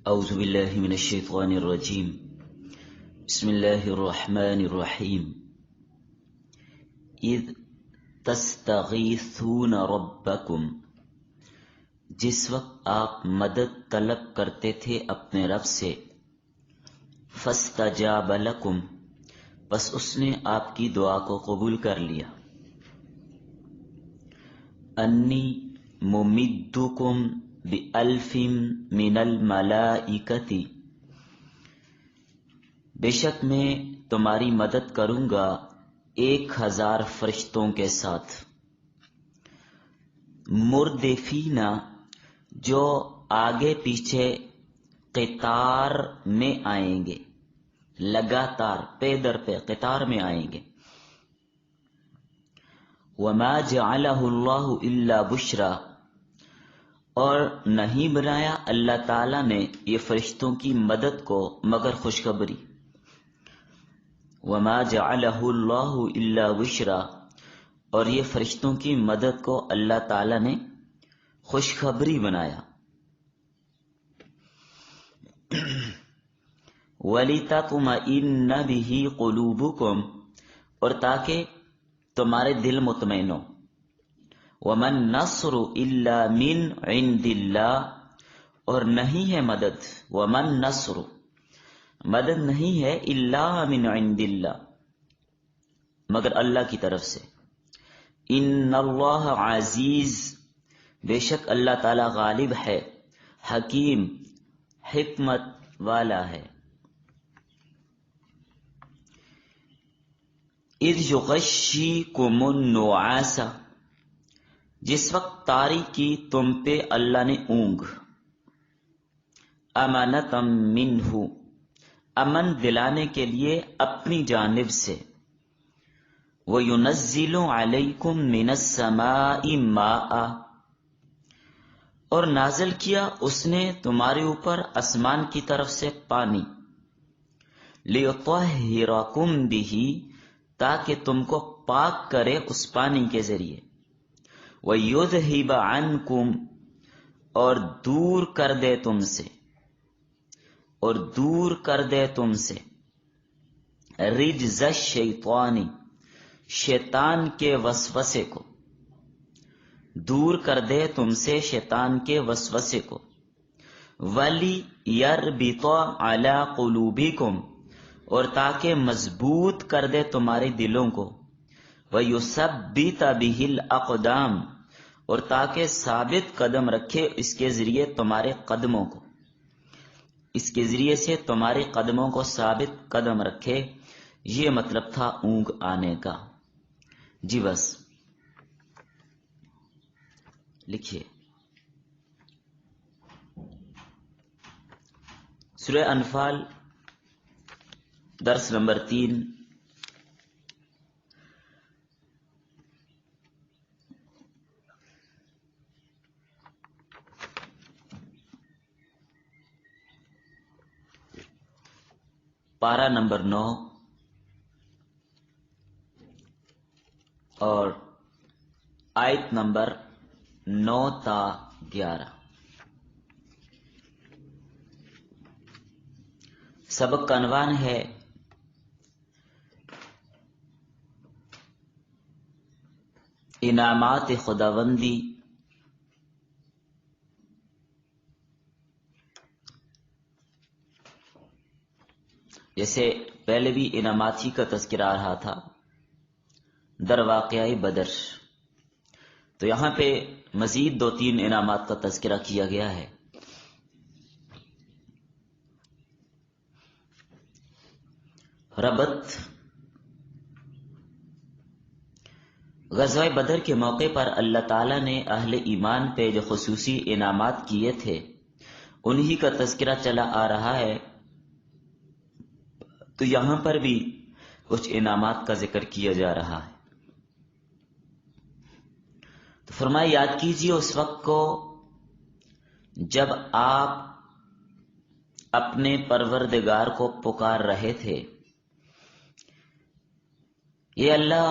اعوذ باللہ من الشیطان الرجیم بسم اللہ الرحمن الرحیم اذ تستغیثون ربکم، جس وقت آپ مدد طلب کرتے تھے اپنے رب سے، فاستجاب لکم، بس اس نے آپ کی دعا کو قبول کر لیا، انی ممدکم بألف من الملائکۃ، بے شک میں تمہاری مدد کروں گا 1000 فرشتوں کے ساتھ، مردفین، جو آگے پیچھے قطار میں آئیں گے، لگاتار پے در پہ قطار میں آئیں گے۔ وما جعلہ اللہ الا بشرا، اور نہیں بنایا اللہ تعالی نے یہ فرشتوں کی مدد کو مگر خوشخبری۔ وما جعلہ اللہ الا بشرا، اور یہ فرشتوں کی مدد کو اللہ تعالی نے خوشخبری بنایا۔ وَلِتَطْمَئِنَّ بِهِ قُلُوبُكُمْ، اور تاکہ تمہارے دل مطمئن ہو۔ وَمَن نَّصْرُ إِلَّا مِنْ عِنْدِ اللَّهِ، اور نہیں ہے مدد، وَمَن نَّصْرُ، مدد نہیں ہے إِلَّا مِنْ عِنْدِ اللَّهِ، مگر اللہ کی طرف سے۔ إِنَّ اللَّهَ عزیز، بے شک اللہ تعالی غالب ہے، حکیم، حکمت والا ہے۔ اذ یغشیکم النعاس، جس وقت طاری کی تم پہ اللہ نے اونگ، امانۃ منہ، امن دلانے کے لیے اپنی جانب سے، وَيُنَزِّلُ عَلَيْكُم مِّنَ السَّمَاءِ مَاءً، اور نازل کیا اس نے تمہارے اوپر آسمان کی طرف سے پانی، لِيُطَهِّرَكُم بِهِ، تاکہ تم کو پاک کرے اس پانی کے ذریعے، وَيُذْهِبَ عَنْكُمْ، اور دور کر دے تم سے، اور دور کر دے تم سے، رجز الشیطان، شیطان کے وسوسے کو، دور کر دے تم سے شیطان کے وسوسے کو، وَلِيَرْبِطَ عَلَى قُلُوبِكُمْ، اور تاکہ مضبوط کر دے تمہارے دلوں کو، وَيُثَبِّتَ بِهِ الْأَقْدَامَ، اور تاکہ ثابت قدم رکھے اس کے ذریعے تمہارے قدموں کو، اس کے ذریعے سے تمہارے قدموں کو ثابت قدم رکھے، یہ مطلب تھا اونگ آنے کا۔ جی بس لکھیے۔ سورہ انفال درس نمبر 3، پارہ نمبر 9 اور آیت نمبر 9 تا 11۔ سبق کا عنوان ہے انعامات خداوندی، جیسے پہلے بھی انعامات ہی کا تذکرہ آ رہا تھا در واقعہ بدر، تو یہاں پہ مزید 2-3 انعامات کا تذکرہ کیا گیا ہے۔ ربط، غزوہ بدر کے موقع پر اللہ تعالیٰ نے اہل ایمان پہ جو خصوصی انعامات کیے تھے انہی کا تذکرہ چلا آ رہا ہے، تو یہاں پر بھی کچھ انعامات کا ذکر کیا جا رہا ہے۔ تو فرمایا یاد کیجیے اس وقت کو جب آپ اپنے پروردگار کو پکار رہے تھے، یہ اللہ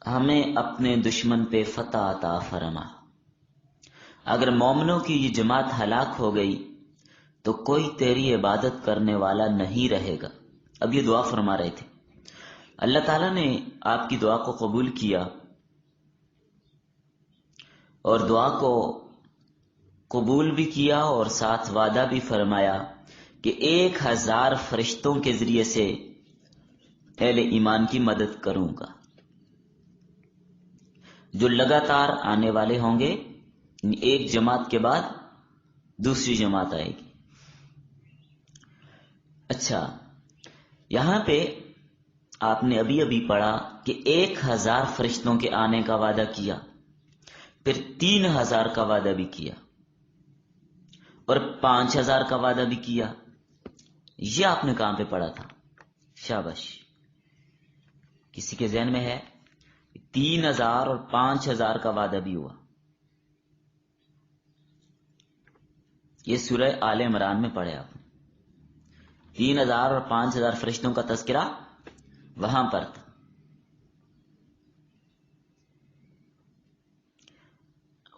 ہمیں اپنے دشمن پہ فتح عطا فرما۔ اگر مومنوں کی یہ جماعت ہلاک ہو گئی تو کوئی تیری عبادت کرنے والا نہیں رہے گا. اب یہ دعا فرما رہے تھے. اللہ تعالیٰ نے آپ کی دعا کو قبول کیا اور دعا کو قبول بھی کیا اور ساتھ وعدہ بھی فرمایا کہ 1000 فرشتوں کے ذریعے سے اہل ایمان کی مدد کروں گا جو لگاتار آنے والے ہوں گے. ایک جماعت کے بعد دوسری جماعت آئے گی. اچھا، یہاں پہ آپ نے ابھی پڑھا کہ 1000 فرشتوں کے آنے کا وعدہ کیا، پھر 3000 کا وعدہ بھی کیا اور 5000 کا وعدہ بھی کیا. یہ آپ نے کہاں پہ پڑھا تھا؟ شاباش. کسی کے ذہن میں ہے؟ 3000 اور 5000 کا وعدہ بھی ہوا. یہ سورہ آل عمران میں پڑھے آپ نے. 3000 اور 5000 فرشتوں کا تذکرہ وہاں پر تھا.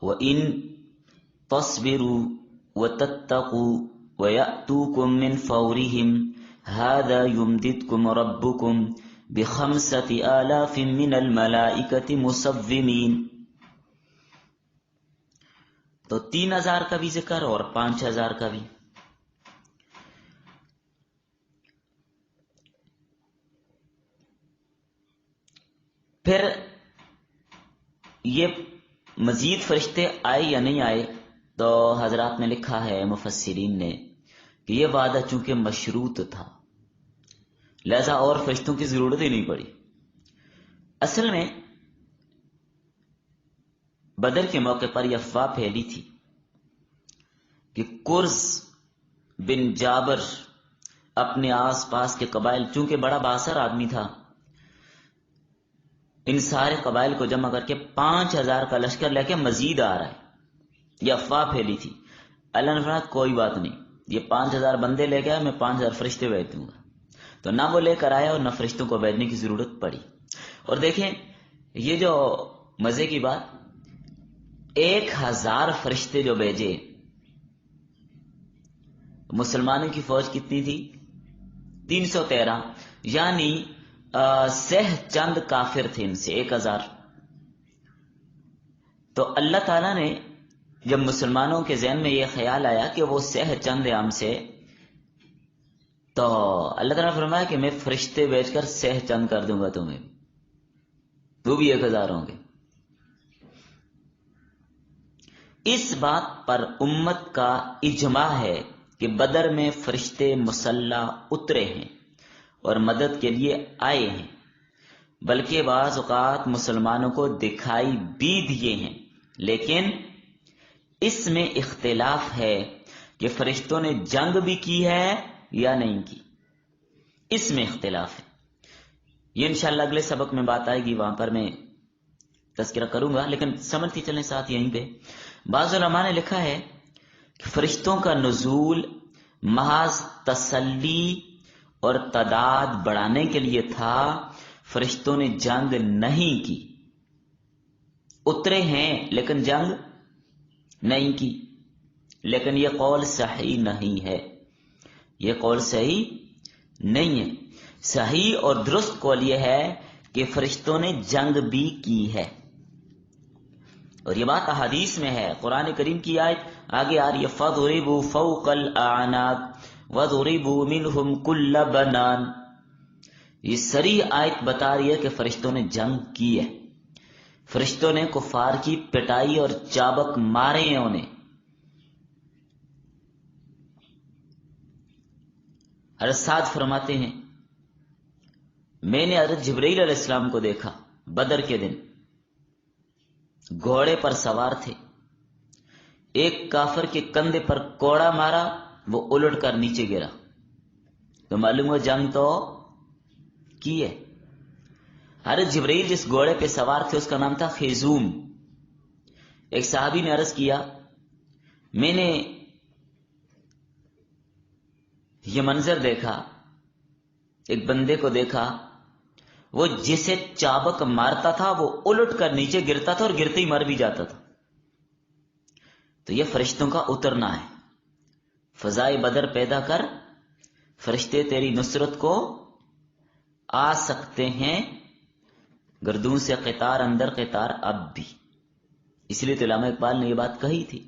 وَإِن تَصْبِرُوا وَتَتَّقُوا وَيَأْتُوكُم مِّن فَوْرِهِمْ هَذَا يُمْدِدْكُمْ رَبُّكُمْ ب5000 من الملائکۃ مصومین. تو 3000 کا بھی ذکر اور 5000 کا بھی. پھر یہ مزید فرشتے آئے یا نہیں آئے؟ تو حضرات نے لکھا ہے مفسرین نے کہ یہ وعدہ چونکہ مشروط تھا لہذا اور فرشتوں کی ضرورت ہی نہیں پڑی. اصل میں بدر کے موقع پر یہ افواہ پھیلی تھی کہ کرز بن جابر اپنے آس پاس کے قبائل، چونکہ بڑا بااثر آدمی تھا، ان سارے قبائل کو جمع کر کے 5000 کا لشکر لے کے مزید آ رہا ہے. یہ افواہ پھیلی تھی. اللہ نے فرمایا کوئی بات نہیں، یہ 5000 بندے لے گیا، میں 5000 فرشتے بھیج دوں گا. تو نہ وہ لے کر آیا اور نہ فرشتوں کو بھیجنے کی ضرورت پڑی. اور دیکھیں یہ جو مزے کی بات، 1000 فرشتے جو بھیجے، مسلمانوں کی فوج کتنی تھی؟ 313، یعنی سہ چند کافر تھے ان سے 1000. تو اللہ تعالیٰ نے جب مسلمانوں کے ذہن میں یہ خیال آیا کہ وہ سہ چند ہم سے، تو اللہ تعالیٰ نے فرمایا کہ میں فرشتے بھیج کر سہ چند کر دوں گا تمہیں، وہ بھی 1000 ہوں گے. اس بات پر امت کا اجماع ہے کہ بدر میں فرشتے مسلح اترے ہیں اور مدد کے لیے آئے ہیں، بلکہ بعض اوقات مسلمانوں کو دکھائی بھی دیے ہیں. لیکن اس میں اختلاف ہے کہ فرشتوں نے جنگ بھی کی ہے یا نہیں کی. اس میں اختلاف ہے. یہ انشاءاللہ اگلے سبق میں بات آئے گی، وہاں پر میں تذکرہ کروں گا. لیکن سمجھتی چلیں ساتھ یہیں پہ. بعض علماء نے لکھا ہے کہ فرشتوں کا نزول محض تسلی اور تعداد بڑھانے کے لیے تھا. فرشتوں نے جنگ نہیں کی، اترے ہیں لیکن جنگ نہیں کی. لیکن یہ قول صحیح نہیں ہے، یہ قول صحیح نہیں ہے. صحیح اور درست قول یہ ہے کہ فرشتوں نے جنگ بھی کی ہے، اور یہ بات احادیث میں ہے. قرآن کریم کی آیت آگے آ رہی ہے، فَضْرِبُوا فَوْقَ الْأَعْنَاقِ وَضْرِبُوا مِنْهُمْ كُلَّ بَنَانٍ. یہ صریح آیت بتا رہی ہے کہ فرشتوں نے جنگ کی ہے. فرشتوں نے کفار کی پٹائی اور چابک مارے ہیں انہیں. حضرت سعد فرماتے ہیں میں نے حضرت جبرائیل علیہ السلام کو دیکھا بدر کے دن، گھوڑے پر سوار تھے. ایک کافر کے کندھے پر کوڑا مارا، وہ الٹ کر نیچے گرا. تو معلوم ہو جنگ تو کی ہے. حضرت جبرائیل جس گھوڑے پہ سوار تھے اس کا نام تھا خیزوم. ایک صحابی نے عرض کیا میں نے یہ منظر دیکھا، ایک بندے کو دیکھا، وہ جسے چابک مارتا تھا وہ الٹ کر نیچے گرتا تھا اور گرتے ہی مر بھی جاتا تھا. تو یہ فرشتوں کا اترنا ہے. فضائے بدر پیدا کر، فرشتے تیری نصرت کو آ سکتے ہیں، گردوں سے قطار اندر قطار اب بھی. اس لیے تو علامہ اقبال نے یہ بات کہی تھی.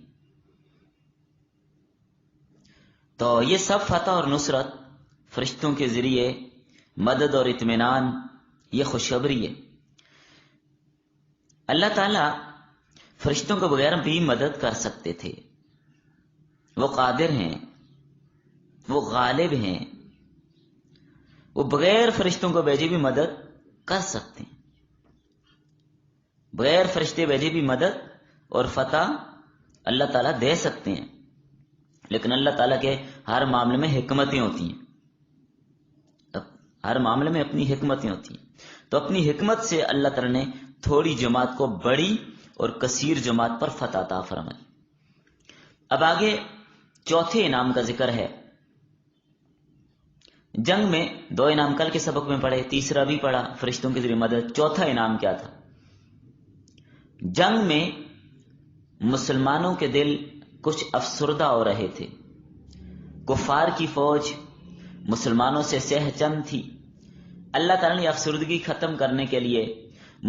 تو یہ سب فتح اور نصرت فرشتوں کے ذریعے، مدد اور اطمینان، یہ خوشخبری ہے. اللہ تعالیٰ فرشتوں کو بغیر بھی مدد کر سکتے تھے. وہ قادر ہیں، وہ غالب ہیں، وہ بغیر فرشتوں کو بھیجے بھی مدد کر سکتے ہیں. بغیر فرشتے بھیجے بھی مدد اور فتح اللہ تعالیٰ دے سکتے ہیں. لیکن اللہ تعالیٰ کے ہر معاملے میں حکمتیں ہوتی ہیں، ہر معاملے میں اپنی حکمتیں ہوتی ہیں. تو اپنی حکمت سے اللہ تعالیٰ نے تھوڑی جماعت کو بڑی اور کثیر جماعت پر فتح عطا فرمائی. اب آگے چوتھے انعام کا ذکر ہے. جنگ میں 2 انعام کل کے سبق میں پڑھے، تیسرا بھی پڑھا، فرشتوں کے ذریعے مدد. چوتھا انعام کیا تھا؟ جنگ میں مسلمانوں کے دل کچھ افسردہ ہو رہے تھے. کفار کی فوج مسلمانوں سے سہ چند تھی. اللہ تعالیٰ نے افسردگی ختم کرنے کے لیے،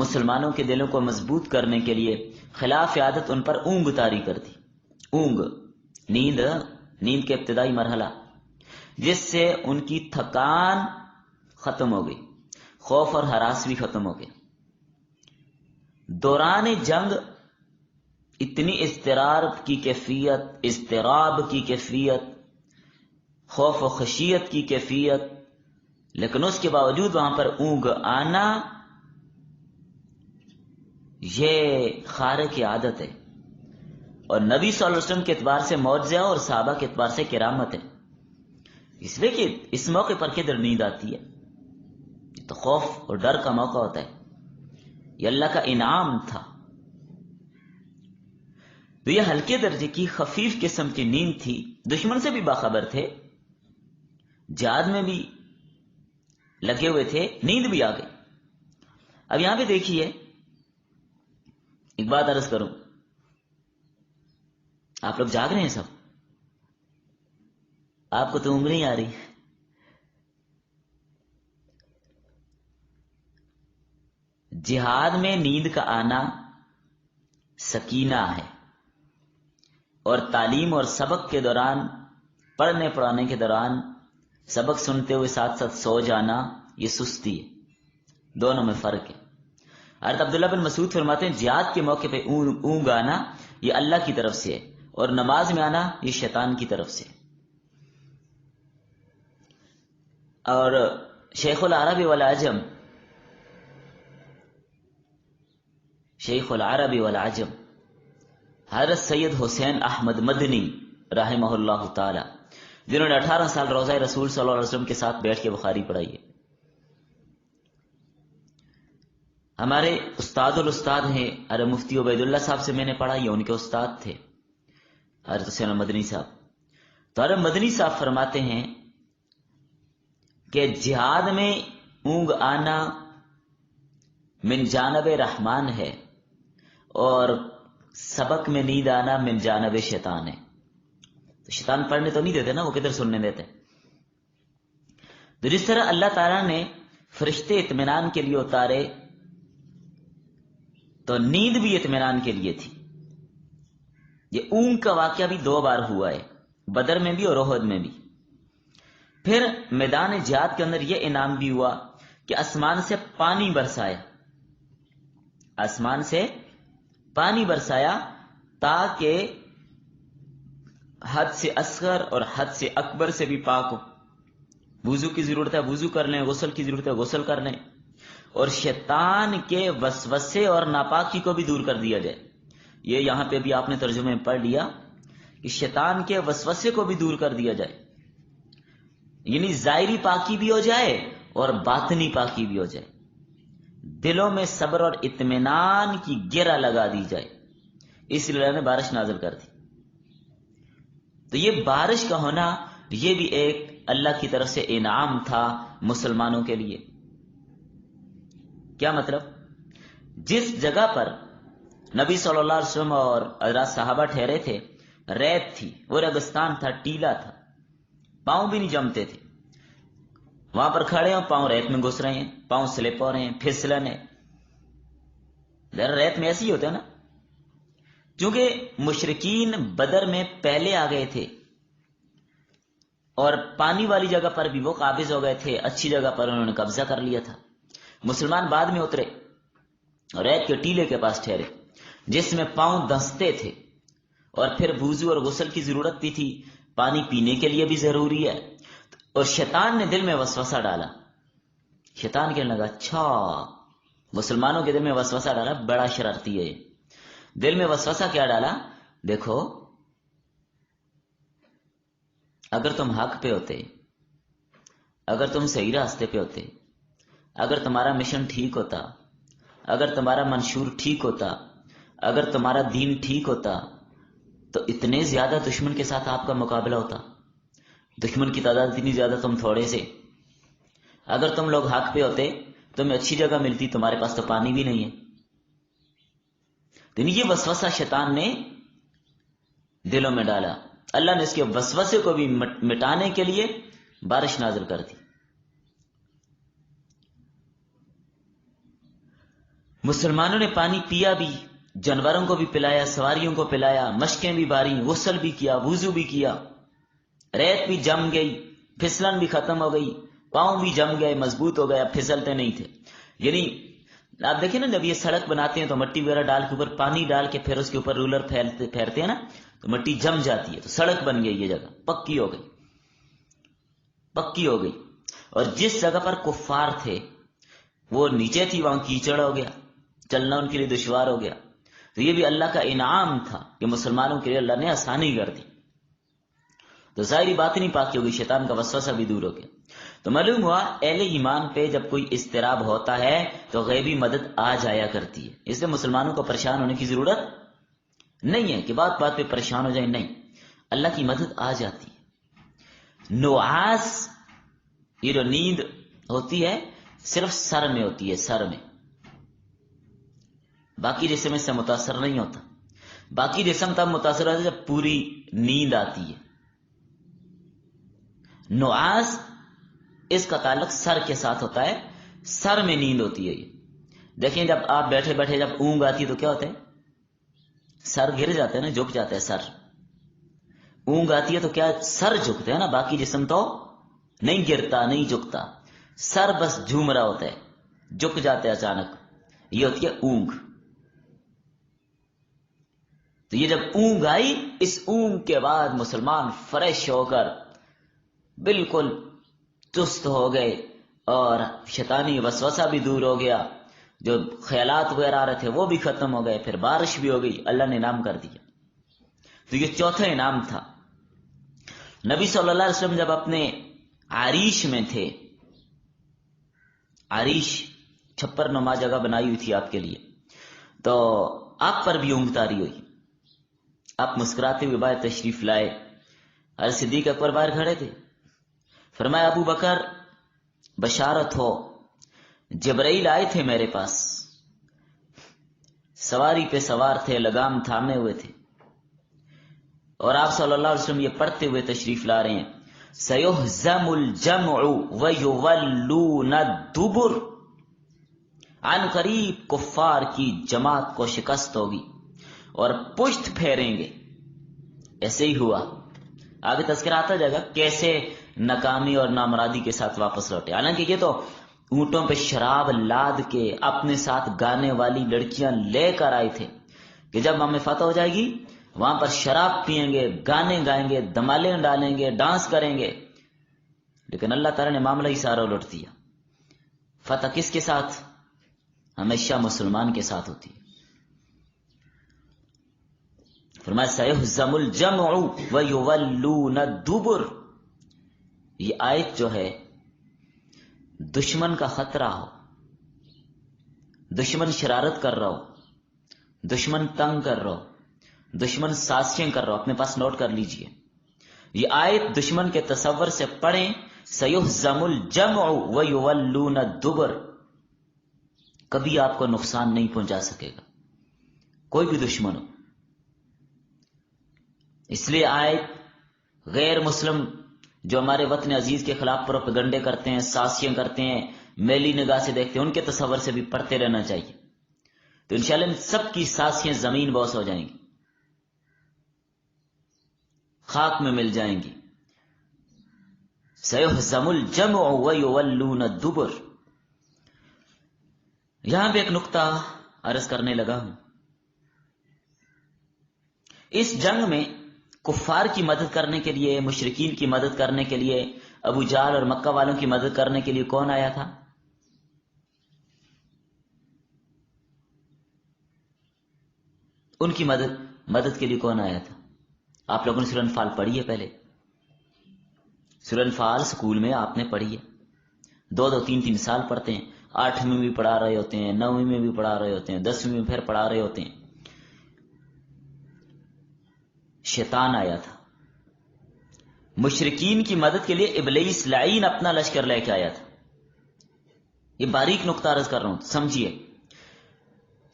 مسلمانوں کے دلوں کو مضبوط کرنے کے لیے خلاف عادت ان پر اونگ طاری کر دی. اونگ، نیند کے ابتدائی مرحلہ، جس سے ان کی تھکان ختم ہو گئی، خوف اور ہراس بھی ختم ہو گیا. دوران جنگ اتنی اضطراب کی کیفیت، خوف و خشیت کی کیفیت، لیکن اس کے باوجود وہاں پر اونگ آنا یہ خارق عادت ہے، اور نبی صلی اللہ علیہ وسلم کے اعتبار سے معجزہ اور صحابہ کے اعتبار سے کرامت ہے. اس لیے کہ اس موقع پر کدھر نیند آتی ہے؟ یہ تو خوف اور ڈر کا موقع ہوتا ہے. یہ اللہ کا انعام تھا. تو یہ ہلکے درجے کی خفیف قسم کی نیند تھی. دشمن سے بھی باخبر تھے، جہاد میں بھی لگے ہوئے تھے، نیند بھی آ گئی. اب یہاں پہ دیکھیے، ایک بات عرض کروں، آپ لوگ جاگ رہے ہیں سب؟ آپ کو تو اونگ نہیں آ رہی. جہاد میں نیند کا آنا سکینہ ہے، اور تعلیم اور سبق کے دوران، پڑھنے پڑھانے کے دوران سبق سنتے ہوئے ساتھ ساتھ سو جانا یہ سستی ہے. دونوں میں فرق ہے. حضرت عبداللہ بن مسعود فرماتے ہیں جہاد کے موقع پہ اونگ آنا یہ اللہ کی طرف سے ہے، اور نماز میں آنا یہ شیطان کی طرف سے. اور شیخ العرب والعجم حضرت سید حسین احمد مدنی رحمہ اللہ تعالی، جنہوں نے 18 سال روضہ رسول صلی اللہ علیہ وسلم کے ساتھ بیٹھ کے بخاری پڑھائی ہے. ہمارے استاد الاستاد ہیں حضرت مفتی عبید اللہ صاحب سے میں نے پڑھا، یہ ان کے استاد تھے حضرت حسین مدنی صاحب. تو حضرت مدنی صاحب فرماتے ہیں کہ جہاد میں اونگ آنا من جانب رحمان ہے، اور سبق میں نیند آنا من جانب شیطان ہے. تو شیطان پڑھنے تو نہیں دیتے نا، وہ کدھر سننے دیتے. تو جس طرح اللہ تعالیٰ نے فرشتے اطمینان کے لیے اتارے، تو نیند بھی اطمینان کے لیے تھی. یہ اونگ کا واقعہ بھی 2 بار ہوا ہے، بدر میں بھی اور احد میں بھی. پھر میدان جہاد کے اندر یہ انعام بھی ہوا کہ آسمان سے پانی برسایا، آسمان سے پانی برسایا تاکہ حد سے اصغر اور حد سے اکبر سے بھی پاک ہو. وضو کی ضرورت ہے وضو کر لیں، غسل کی ضرورت ہے غسل کر لیں، اور شیطان کے وسوسے اور ناپاکی کو بھی دور کر دیا جائے. یہ یہاں پہ بھی آپ نے ترجمے میں پڑھ لیا کہ شیطان کے وسوسے کو بھی دور کر دیا جائے، یعنی ظاہری پاکی بھی ہو جائے اور باطنی پاکی بھی ہو جائے. دلوں میں صبر اور اطمینان کی گرہ لگا دی جائے. اس لیے اللہ نے بارش نازل کر دی. تو یہ بارش کا ہونا یہ بھی ایک اللہ کی طرف سے انعام تھا مسلمانوں کے لیے. کیا مطلب؟ جس جگہ پر نبی صلی اللہ علیہ وسلم اور حضرات صحابہ ٹھہرے تھے ریت تھی، وہ ریگستان تھا، ٹیلا تھا، پاؤں بھی نہیں جمتے تھے. وہاں پر کھڑے ہوں، پاؤں ریت میں گھس رہے ہیں، پاؤں سلپ ہو رہے ہیں، پھسلن ہے. ذرا ریت میں ایسے ہی ہوتا ہے نا. چونکہ مشرکین بدر میں پہلے آ گئے تھے اور پانی والی جگہ پر بھی وہ قابض ہو گئے تھے، اچھی جگہ پر انہوں نے قبضہ کر لیا تھا. مسلمان بعد میں اترے، ریت کے ٹیلے کے پاس ٹھہرے جس میں پاؤں دھنستے تھے، اور پھر وضو اور غسل کی ضرورت بھی تھی، پانی پینے کے لیے بھی ضروری ہے. اور شیطان نے دل میں وسوسہ ڈالا. شیطان کہنے لگا اچھا، مسلمانوں کے دل میں وسوسہ ڈالا، بڑا شرارتی ہے. دل میں وسوسہ کیا ڈالا؟ دیکھو، اگر تم حق پہ ہوتے، اگر تم صحیح راستے پہ ہوتے، اگر تمہارا مشن ٹھیک ہوتا، اگر تمہارا منشور ٹھیک ہوتا، اگر تمہارا دین ٹھیک ہوتا، تو اتنے زیادہ دشمن کے ساتھ آپ کا مقابلہ ہوتا. دشمن کی تعداد اتنی زیادہ، تم تھوڑے سے. اگر تم لوگ حق پہ ہوتے، تمہیں اچھی جگہ ملتی، تمہارے پاس تو پانی بھی نہیں ہے. تو یہ وسوسہ شیطان نے دلوں میں ڈالا. اللہ نے اس کے وسوسے کو بھی مٹانے کے لیے بارش نازل کر دی. مسلمانوں نے پانی پیا بھی، جانوروں کو بھی پلایا، سواریوں کو پلایا، مشقیں بھی باری، غسل بھی کیا، وضو بھی کیا. ریت بھی جم گئی، پھسلن بھی ختم ہو گئی، پاؤں بھی جم گئے، مضبوط ہو گیا، پھسلتے نہیں تھے. یعنی آپ دیکھیں نا، جب یہ سڑک بناتے ہیں تو مٹی وغیرہ ڈال کے اوپر پانی ڈال کے پھر اس کے اوپر رولر پھیرتے ہیں نا، تو مٹی جم جاتی ہے، تو سڑک بن گئی، یہ جگہ پکی ہو گئی، پکی ہو گئی. اور جس جگہ پر کفار تھے وہ نیچے تھی، وہاں کیچڑ ہو گیا، چلنا ان کے لیے دشوار ہو گیا. تو یہ بھی اللہ کا انعام تھا کہ مسلمانوں کے لیے اللہ نے آسانی کر دی. تو ظاہری بات نہیں پاکی ہوگی، شیطان کا وسوسہ بھی دور ہو گیا. تو معلوم ہوا اہل ایمان پہ جب کوئی اضطراب ہوتا ہے تو غیبی مدد آ جایا کرتی ہے. اس لیے مسلمانوں کو پریشان ہونے کی ضرورت نہیں ہے کہ بات بات پہ پریشان ہو جائیں، نہیں، اللہ کی مدد آ جاتی ہے. نعاس، یہ جو نیند ہوتی ہے صرف سر میں ہوتی ہے، سر میں، باقی جسم اس سے متاثر نہیں ہوتا. باقی جسم تب متاثر ہوتا ہے جب پوری نیند آتی ہے. نعاس اس کا تعلق سر کے ساتھ ہوتا ہے، سر میں نیند ہوتی ہے. یہ دیکھیں، جب آپ بیٹھے بیٹھے جب اونگ آتی ہے تو کیا ہوتا ہے؟ سر گر جاتا ہے نا، جھک جاتا ہے سر. اونگ آتی ہے تو کیا سر جھکتے ہیں نا، باقی جسم تو نہیں گرتا، نہیں جھکتا، سر بس جھوم رہا ہوتا ہے، جھک جاتے ہیں اچانک. یہ ہوتی ہے اونگ. تو یہ جب اونگ آئی، اس اونگ کے بعد مسلمان فریش ہو کر بالکل چست ہو گئے اور شیطانی وسوسہ بھی دور ہو گیا، جو خیالات وغیرہ آ رہے تھے وہ بھی ختم ہو گئے، پھر بارش بھی ہو گئی، اللہ نے انعام کر دیا. تو یہ چوتھا انعام تھا. نبی صلی اللہ علیہ وسلم جب اپنے عریش میں تھے، عریش چھپر نما جگہ بنائی ہوئی تھی آپ کے لیے، تو آپ پر بھی اونگ طاری ہوئی. آپ مسکراتے ہوئے باہر تشریف لائے. حضرت صدیق اکبر باہر کھڑے تھے. فرمایا ابو بکر بشارت ہو، جبرائیل آئے تھے میرے پاس، سواری پہ سوار تھے، لگام تھامے ہوئے تھے، اور آپ صلی اللہ علیہ وسلم یہ پڑھتے ہوئے تشریف لا رہے ہیں، سَيُهْزَمُ الْجَمْعُ وَيُوَلُّونَ الدُّبُرَ. عن قریب کفار کی جماعت کو شکست ہوگی اور پشت پھیریں گے. ایسے ہی ہوا. آگے تذکرہ آتا جائے گا کیسے ناکامی اور نامرادی کے ساتھ واپس لوٹے. حالانکہ یہ تو اونٹوں پہ شراب لاد کے اپنے ساتھ گانے والی لڑکیاں لے کر آئے تھے کہ جب ہمیں فتح ہو جائے گی وہاں پر شراب پئیں گے، گانے گائیں گے، دمالے ڈالیں گے، ڈانس کریں گے. لیکن اللہ تعالیٰ نے معاملہ ہی سارا الٹ دیا. فتح کس کے ساتھ؟ ہمیشہ مسلمان کے ساتھ ہوتی ہے. فرمایا سَيُهْزَمُ الْجَمْعُ وَيُوَلُّونَ الدُّبُرَ. یہ آیت جو ہے دشمن کا خطرہ ہو، دشمن شرارت کر رہا ہو، دشمن تنگ کر رہا ہو، دشمن سازشیں کر رہا ہو، اپنے پاس نوٹ کر لیجئے. یہ آیت دشمن کے تصور سے پڑھیں، سَيُهْزَمُ الْجَمْعُ وَيُوَلُّونَ الدُّبُرَ. کبھی آپ کو نقصان نہیں پہنچا سکے گا کوئی بھی دشمن ہو. اس لیے آیت غیر مسلم جو ہمارے وطن عزیز کے خلاف پروپیگنڈے کرتے ہیں، سازشیں کرتے ہیں، میلی نگاہ سے دیکھتے ہیں، ان کے تصور سے بھی پڑھتے رہنا چاہیے، تو انشاءاللہ ان سب کی سازشیں زمین بوس ہو جائیں گی، خاک میں مل جائیں گی۔ سَيُهْزَمُ الْجَمْعُ وَيُوَلُّونَ الدُّبُرَ۔ یہاں پہ ایک نقطہ عرض کرنے لگا ہوں، اس جنگ میں کفار کی مدد کرنے کے لیے، مشرکین کی مدد کرنے کے لیے، ابو جہل اور مکہ والوں کی مدد کرنے کے لیے کون آیا تھا؟ ان کی مدد کے لیے کون آیا تھا؟ آپ لوگوں نے سورہ انفال پڑھی ہے؟ پہلے سورہ انفال سکول میں آپ نے پڑھی ہے، 2 3 سال پڑھتے ہیں، 8ویں میں بھی پڑھا رہے ہوتے ہیں، 9ویں میں بھی پڑھا رہے ہوتے ہیں، 10ویں میں پھر پڑھا رہے ہوتے ہیں۔ شیطان آیا تھا مشرکین کی مدد کے لیے، ابلیس لعین اپنا لشکر لے کے آیا تھا۔ یہ باریک نقطہ عرض کر رہا ہوں، سمجھیے۔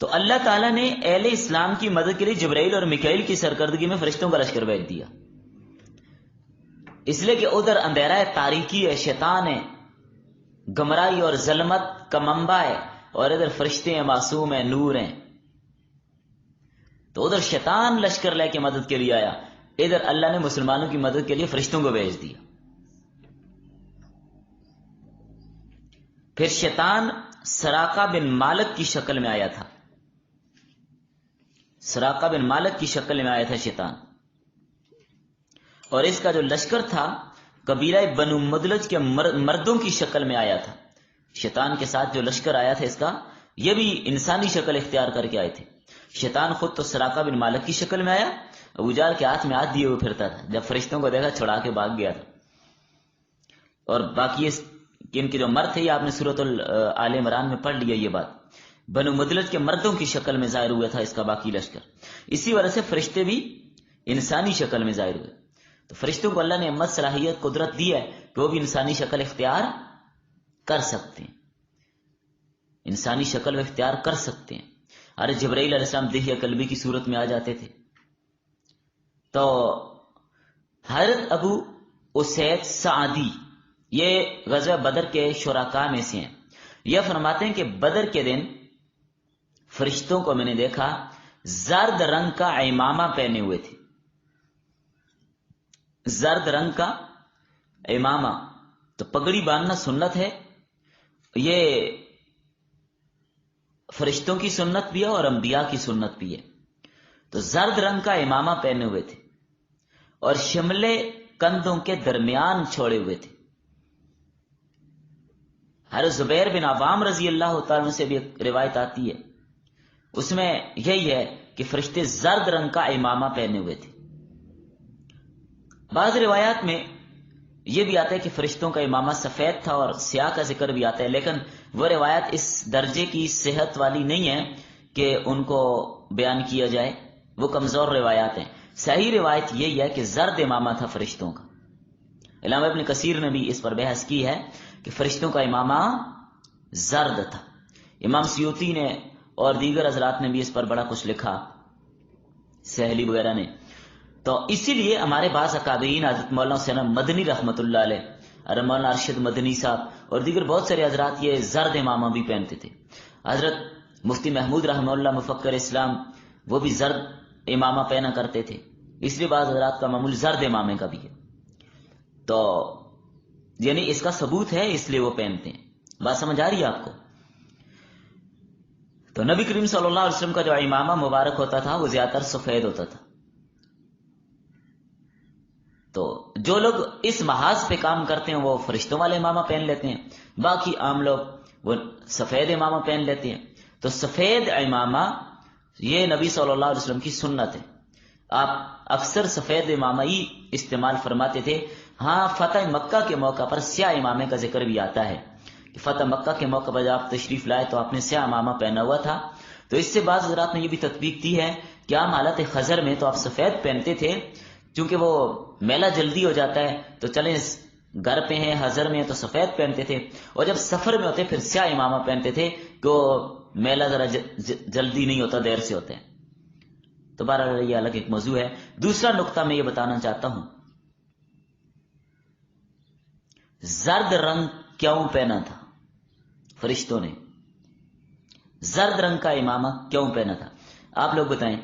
تو اللہ تعالیٰ نے اہل اسلام کی مدد کے لیے جبرائیل اور میکائیل کی سرکردگی میں فرشتوں کا لشکر بھیج دیا، اس لیے کہ ادھر اندھیرا ہے، تاریکی ہے، شیطان ہے، گمراہی اور ظلمت کا منبع ہے، اور ادھر فرشتے ہیں، معصوم ہیں، نور ہیں۔ تو ادھر شیطان لشکر لے کے مدد کے لیے آیا، ادھر اللہ نے مسلمانوں کی مدد کے لیے فرشتوں کو بھیج دیا۔ پھر شیطان سراقہ بن مالک کی شکل میں آیا تھا، سراقہ بن مالک کی شکل میں آیا تھا شیطان، اور اس کا جو لشکر تھا قبیلہ بنو مدلج کے مردوں کی شکل میں آیا تھا۔ شیطان کے ساتھ جو لشکر آیا تھا اس کا، یہ بھی انسانی شکل اختیار کر کے آئے تھے۔ شیطان خود تو سراقہ بن مالک کی شکل میں آیا، ابو جہل کے ہاتھ میں ہاتھ دیے ہوئے پھرتا تھا، جب فرشتوں کو دیکھا چھڑا کے بھاگ گیا تھا۔ اور باقی ان کے جو مرد تھے، یہ آپ نے سورۃ آل عمران میں پڑھ لیا، یہ بات بنو مدلج کے مردوں کی شکل میں ظاہر ہوا تھا اس کا باقی لشکر۔ اسی وجہ سے فرشتے بھی انسانی شکل میں ظاہر ہوئے۔ تو فرشتوں کو اللہ نے ہمت، صلاحیت، قدرت دی ہے کہ وہ بھی انسانی شکل اختیار کر سکتے ہیں، انسانی شکل وہ اختیار کر سکتے ہیں۔ ارے جبرائیل علیہ السلام دہیہ قلبی کی صورت میں آ جاتے تھے۔ تو حضرت ابو اسید سعدی، یہ غزوہ بدر کے شرکاء میں سے ہیں، یہ فرماتے ہیں کہ بدر کے دن فرشتوں کو میں نے دیکھا زرد رنگ کا عمامہ پہنے ہوئے تھے، زرد رنگ کا عمامہ۔ تو پگڑی باندھنا سنت ہے، یہ فرشتوں کی سنت بھی ہے اور انبیاء کی سنت بھی ہے۔ تو زرد رنگ کا عمامہ پہنے ہوئے تھے اور شملے کندھوں کے درمیان چھوڑے ہوئے تھے۔ حضرت زبیر بن عوام رضی اللہ تعالیٰ سے بھی ایک روایت آتی ہے، اس میں یہی ہے کہ فرشتے زرد رنگ کا عمامہ پہنے ہوئے تھے۔ بعض روایات میں یہ بھی آتا ہے کہ فرشتوں کا امامہ سفید تھا، اور سیاہ کا ذکر بھی آتا ہے، لیکن وہ روایت اس درجے کی صحت والی نہیں ہے کہ ان کو بیان کیا جائے، وہ کمزور روایات ہیں۔ صحیح روایت یہی ہے کہ زرد امامہ تھا فرشتوں کا۔ علامہ ابن کثیر نے بھی اس پر بحث کی ہے کہ فرشتوں کا امامہ زرد تھا۔ امام سیوطی نے اور دیگر حضرات نے بھی اس پر بڑا کچھ لکھا، سہلی وغیرہ نے۔ تو اسی لیے ہمارے بعض اکابرین، حضرت مولانا حسین مدنی رحمۃ اللہ علیہ، اور مولانا ارشد مدنی صاحب اور دیگر بہت سارے حضرات یہ زرد امامہ بھی پہنتے تھے۔ حضرت مفتی محمود رحمہ اللہ مفکر اسلام، وہ بھی زرد امامہ پہنا کرتے تھے، اس لیے بعض حضرات کا معمول زرد امامے کا بھی ہے۔ تو یعنی اس کا ثبوت ہے، اس لیے وہ پہنتے ہیں۔ بات سمجھ آ رہی ہے آپ کو؟ تو نبی کریم صلی اللہ علیہ وسلم کا جو امامہ مبارک ہوتا تھا وہ زیادہ تر سفید ہوتا تھا۔ تو جو لوگ اس محاذ پہ کام کرتے ہیں وہ فرشتوں والے امامہ پہن لیتے ہیں، باقی عام لوگ وہ سفید امامہ پہن لیتے ہیں۔ تو سفید امامہ یہ نبی صلی اللہ علیہ وسلم کی سنت ہے، آپ اکثر سفید امامہ ہی استعمال فرماتے تھے۔ ہاں، فتح مکہ کے موقع پر سیاہ امامے کا ذکر بھی آتا ہے کہ فتح مکہ کے موقع پر جب آپ تشریف لائے تو آپ نے سیاہ امامہ پہنا ہوا تھا۔ تو اس سے بعض حضرات نے یہ بھی تطبیق دی ہے کہ عام حالت خضر میں تو آپ سفید پہنتے تھے، چونکہ وہ میلہ جلدی ہو جاتا ہے تو چلیں گھر پہ ہیں، حضر میں ہیں تو سفید پہنتے تھے، اور جب سفر میں ہوتے پھر سیاہ امامہ پہنتے تھے کہ میلہ ذرا جلدی نہیں ہوتا، دیر سے ہوتے ہیں۔ تو بہرحال یہ الگ ایک موضوع ہے. دوسرا نقطہ میں یہ بتانا چاہتا ہوں، زرد رنگ کیوں پہنا تھا فرشتوں نے؟ زرد رنگ کا امامہ کیوں پہنا تھا؟ آپ لوگ بتائیں،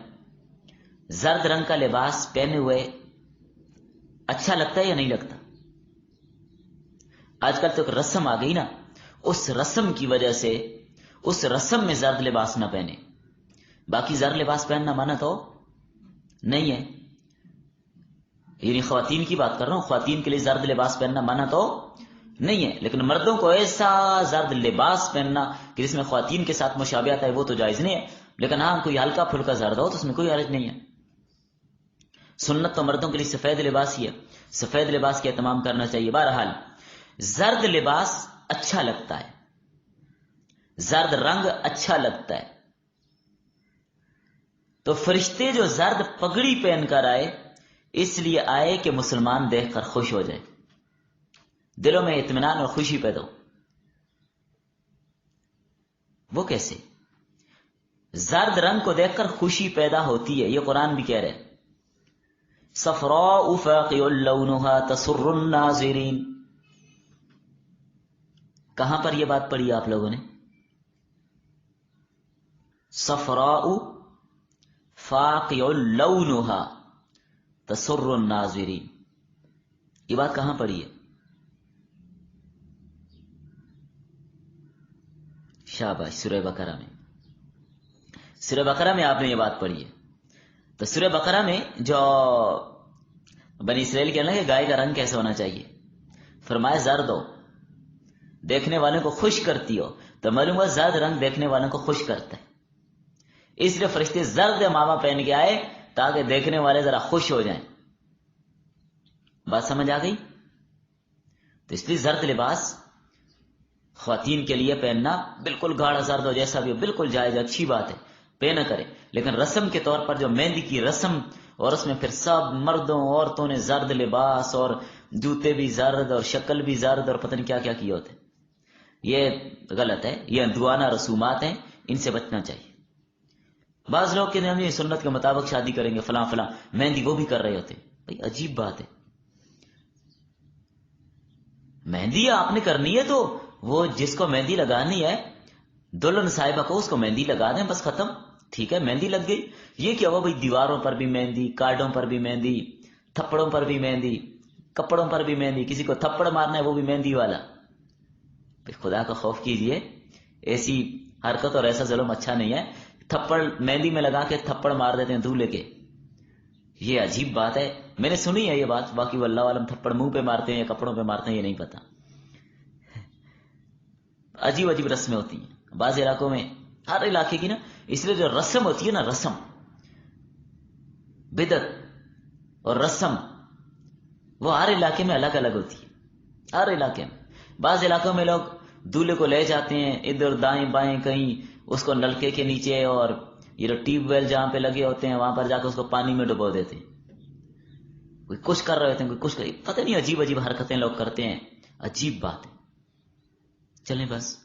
زرد رنگ کا لباس پہنے ہوئے اچھا لگتا ہے یا نہیں لگتا؟ آج کل تو ایک رسم آ گئی نا، اس رسم کی وجہ سے اس رسم میں زرد لباس نہ پہنے. باقی زرد لباس پہننا منع تو نہیں ہے، یعنی خواتین کی بات کر رہا ہوں، خواتین کے لیے زرد لباس پہننا منع تو نہیں ہے، لیکن مردوں کو ایسا زرد لباس پہننا کہ جس میں خواتین کے ساتھ مشابہت ہے وہ تو جائز نہیں ہے. لیکن ہاں کوئی ہلکا پھلکا زرد ہو تو اس میں کوئی حرج نہیں ہے. سنت تو مردوں کے لیے سفید لباس ہی ہے، سفید لباس کا اہتمام کرنا چاہیے. بہرحال زرد لباس اچھا لگتا ہے، زرد رنگ اچھا لگتا ہے. تو فرشتے جو زرد پگڑی پہن کر آئے اس لیے آئے کہ مسلمان دیکھ کر خوش ہو جائے، دلوں میں اطمینان اور خوشی پیدا ہو. وہ کیسے؟ زرد رنگ کو دیکھ کر خوشی پیدا ہوتی ہے، یہ قرآن بھی کہہ رہے. صفراء فاقع لونها تسر الناظرین. کہاں پر یہ بات پڑھی آپ لوگوں نے؟ صفراء فاقع لونها تسر الناظرین، یہ بات کہاں پڑھی ہے؟ شاباش، سورہ بقرہ میں. سورہ بقرہ میں آپ نے یہ بات پڑھی ہے. تو سورہ بقرہ میں جو بنی اسرائیل کہنا کہ گائے کا رنگ کیسے ہونا چاہیے، فرمایا زرد ہو، دیکھنے والوں کو خوش کرتی ہو. تو معلوم ہوا زرد رنگ دیکھنے والوں کو خوش کرتا ہے، اس لیے فرشتے زرد امامہ پہن کے آئے تاکہ دیکھنے والے ذرا خوش ہو جائیں. بات سمجھ آ گئی؟ تو اس لیے زرد لباس خواتین کے لیے پہننا بالکل گاڑھا زرد ہو جیسا بھی ہو بالکل جائز، اچھی بات ہے، پہنا کرے. لیکن رسم کے طور پر جو مہندی کی رسم اور اس میں پھر سب مردوں عورتوں نے زرد لباس اور جوتے بھی زرد اور شکل بھی زرد اور پتہ نہیں کیا کیا کیے ہوتے، یہ غلط ہے، یہ اندوانہ رسومات ہیں، ان سے بچنا چاہیے. بعض لوگ کہتے ہیں سنت کے مطابق شادی کریں گے، فلاں فلاں مہندی وہ بھی کر رہے ہوتے. بھائی عجیب بات ہے، مہندی آپ نے کرنی ہے تو وہ جس کو مہندی لگانی ہے دلہن صاحبہ کو اس کو مہندی لگا دیں، بس ختم. ٹھیک ہے مہندی لگ گئی، یہ کیا ہوا بھائی دیواروں پر بھی مہندی، کارڈوں پر بھی مہندی، تھپڑوں پر بھی مہندی، کپڑوں پر بھی مہندی، کسی کو تھپڑ مارنا ہے وہ بھی مہندی والا. خدا کا خوف کیجئے، ایسی حرکت اور ایسا ظلم اچھا نہیں ہے. تھپڑ مہندی میں لگا کے تھپڑ مار دیتے ہیں دولہے کے، یہ عجیب بات ہے. میں نے سنی ہے یہ بات، باقی واللہ عالم تھپڑ منہ پہ مارتے ہیں یا کپڑوں پہ مارتے ہیں یہ نہیں پتا. عجیب عجیب رسمیں ہوتی ہیں بعض علاقوں میں، ہر علاقے کی نا، اس لیے جو رسم ہوتی ہے نا، رسم بدعت اور رسم وہ ہر علاقے میں الگ الگ ہوتی ہے، ہر علاقے میں. بعض علاقوں میں لوگ دولہے کو لے جاتے ہیں ادھر دائیں بائیں کہیں اس کو نلکے کے نیچے اور یہ جو ٹیوب ویل جہاں پہ لگے ہوتے ہیں وہاں پر جا کے اس کو پانی میں ڈبو دیتے ہیں. کوئی کچھ کر رہے ہوتے ہیں، کوئی کچھ پتہ نہیں، عجیب عجیب حرکتیں لوگ کرتے ہیں، عجیب بات ہے. چلیں بس.